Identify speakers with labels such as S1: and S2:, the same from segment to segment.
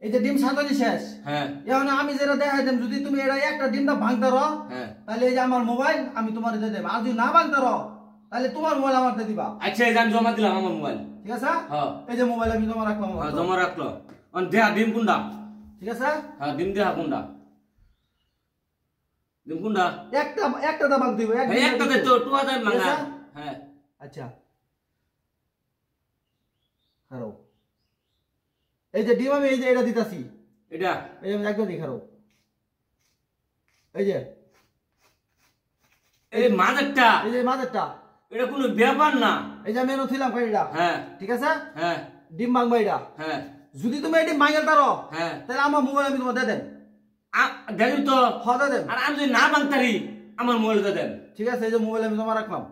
S1: এই যে ডিম সাজানি শেষ।
S2: হ্যাঁ
S1: এখন আমি যেটা দেখাই দেব, যদি তুমি এটা একটা ডিমটা ভাঙতে রো, তাহলে এই যে আমার মোবাইল আমি তোমার দিয়ে দেব। আর যদি না ভাঙতে রো, তাহলে তোমার মোবাইল আমার দিয়ে দিবা।
S2: আচ্ছা এই যে আমি জমা দিলাম আমার মোবাইল,
S1: ঠিক আছে?
S2: হ্যাঁ
S1: এই যে মোবাইল আমি জমা রাখলাম।
S2: হ্যাঁ জমা রাখলো। অন দেহা ডিম কুন্ডা?
S1: ঠিক আছে?
S2: হ্যাঁ ডিম দেহা কুন্ডা? ডিম কুন্ডা?
S1: একটা দা ভাঙ দিব,
S2: একটা দে তো টুয়া দে মাঙ্গা। হ্যাঁ
S1: আচ্ছা খারাপ। এই যে ডিম আমি এই যে এটা দিতাছি,
S2: এটা
S1: এই আমি একদম দেখারো। এই যে
S2: এই মাঝেরটা,
S1: এই যে মাঝেরটা,
S2: এটা কোনো ব্যাপার না।
S1: এই যে মেনু থিলাম কইরা।
S2: হ্যাঁ
S1: ঠিক আছে?
S2: হ্যাঁ
S1: ডিম ভাঙবা এটা।
S2: হ্যাঁ
S1: যদি তুমি এই ডিম ভাঙাল তারো,
S2: হ্যাঁ
S1: তাহলে আমার মোবাইল আমি তোমার দিয়ে দেন।
S2: দেখুন তো।
S1: হদা দেন।
S2: আর আমি যদি না ভাঙতারি আমার মোবাইল তো দেন।
S1: ঠিক আছে? এই যে মোবাইল আমি জমা রাখলাম।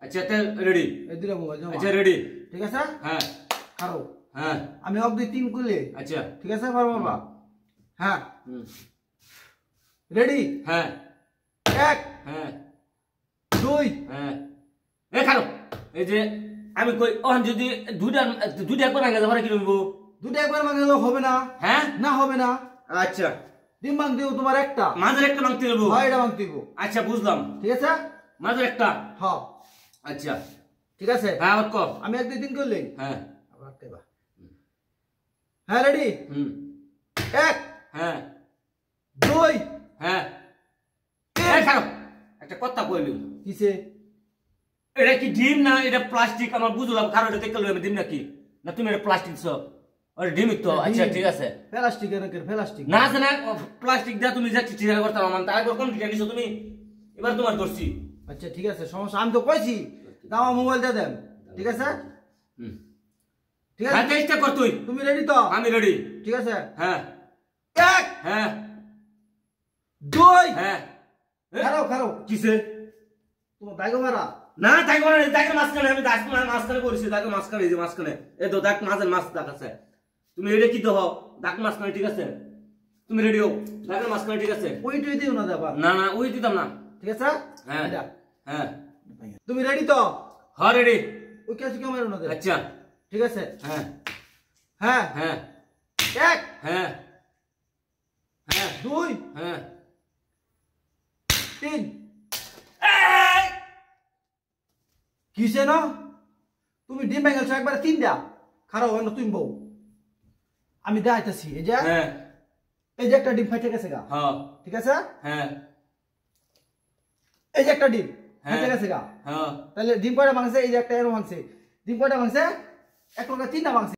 S2: আচ্ছা তে রেডি?
S1: এই দিলে মোবাইল জমা।
S2: আচ্ছা রেডি?
S1: ঠিক আছে?
S2: হ্যাঁ
S1: খারাপ।
S2: হ্যাঁ
S1: আমি 1 2 3 করলে।
S2: আচ্ছা
S1: ঠিক আছে বাবা? হ্যাঁ
S2: হুম
S1: রেডি?
S2: হ্যাঁ
S1: 1
S2: হ্যাঁ
S1: 2
S2: হ্যাঁ। এ খারো, এই যে আমি কই ওখান যদি দুইটা একবার ভাঙা যাবে কি করবো?
S1: দুটো একবার ভাঙলে হবে না।
S2: হ্যাঁ
S1: না হবে না।
S2: আচ্ছা
S1: ডিম ভাঙ দিব তোমার একটা।
S2: মাঝের একটা ভাঙতে দেবো?
S1: হয় এটা ভাঙ দিব।
S2: আচ্ছা বুঝলাম।
S1: ঠিক আছে?
S2: মাঝের একটা?
S1: হ্যাঁ
S2: আচ্ছা
S1: ঠিক আছে।
S2: হ্যাঁ ওর কো।
S1: আমি 1 2 3 করলে।
S2: হ্যাঁ
S1: আবার কইবা। হ্যাঁ রেডি? 1
S2: হ্যাঁ
S1: 2
S2: হ্যাঁ। এই খারো, একটা কথা কইলি।
S1: কিসে?
S2: এটা কি ডিম না এটা প্লাস্টিক? আমার বুঝলাম, কারণ এটা দেখতে লইবে ডিম নাকি না? তুমি এটা প্লাস্টিক সব আরে ডিম তো। আচ্ছা ঠিক আছে।
S1: প্লাস্টিক এর প্লাস্টিক
S2: না আছে না প্লাস্টিক দা তুমি যা চিঠি করতে আমার তাই কোন ডিজাইন নিছো তুমি? এবার তোমার দর্শি।
S1: আচ্ছা ঠিক আছে, সমস্যা। আমি তো কইছি দাও আমার মোবাইল দিয়ে দেন। ঠিক আছে? ঠিক আছে?
S2: হ্যাঁ চেষ্টা কর তুই।
S1: তুমি রেডি তো?
S2: আমি রেডি।
S1: ঠিক আছে?
S2: হ্যাঁ
S1: 1
S2: হ্যাঁ
S1: 2
S2: হ্যাঁ।
S1: খারাপ খারাপ।
S2: কিসে?
S1: তোমার দাইগো মারা
S2: না তাই করে তাকে মাঝখানে আমি দাস মাঝখানে করেছি, তাকে মাঝখানে এই যে মাঝখানে এই তো দাগ মাঝের মাছ দাগ আছে। তুমি এটা কি তো দাগ মাঝখানে? ঠিক আছে তুমি রেডি হও। দাগের মাঝখানে ঠিক আছে?
S1: ওইটাই দিও না দাবা।
S2: না না ওই দিতাম না।
S1: ঠিক আছে?
S2: হ্যাঁ
S1: এটা
S2: হ্যাঁ।
S1: তুমি রেডি তো?
S2: হ্যাঁ রেডি।
S1: ওই কাছে কেমন না দে।
S2: আচ্ছা
S1: ঠিক আছে?
S2: হ্যাঁ
S1: হ্যাঁ
S2: হ্যাঁ
S1: 1
S2: হ্যাঁ হ্যাঁ
S1: 2
S2: হ্যাঁ
S1: 3 কিসে না? তুমি ডিম ভেঙেছো একবার 3টা। খারাপ হয় না তুমি বউ। আমি দেখাইতেছি। এই যে
S2: হ্যাঁ
S1: এই যে একটা ডিম ফাইটে গেছে গা।
S2: হ্যাঁ
S1: ঠিক আছে?
S2: হ্যাঁ
S1: এই যে একটা ডিম ফাইটে গেছে গা।
S2: হ্যাঁ।
S1: তাহলে ডিম কয়টা ভাঙছে? এই যে একটা এরো ভাঙছে। ডিম কয়টা ভাঙছে? এক লগে 3টা ভাঙছে।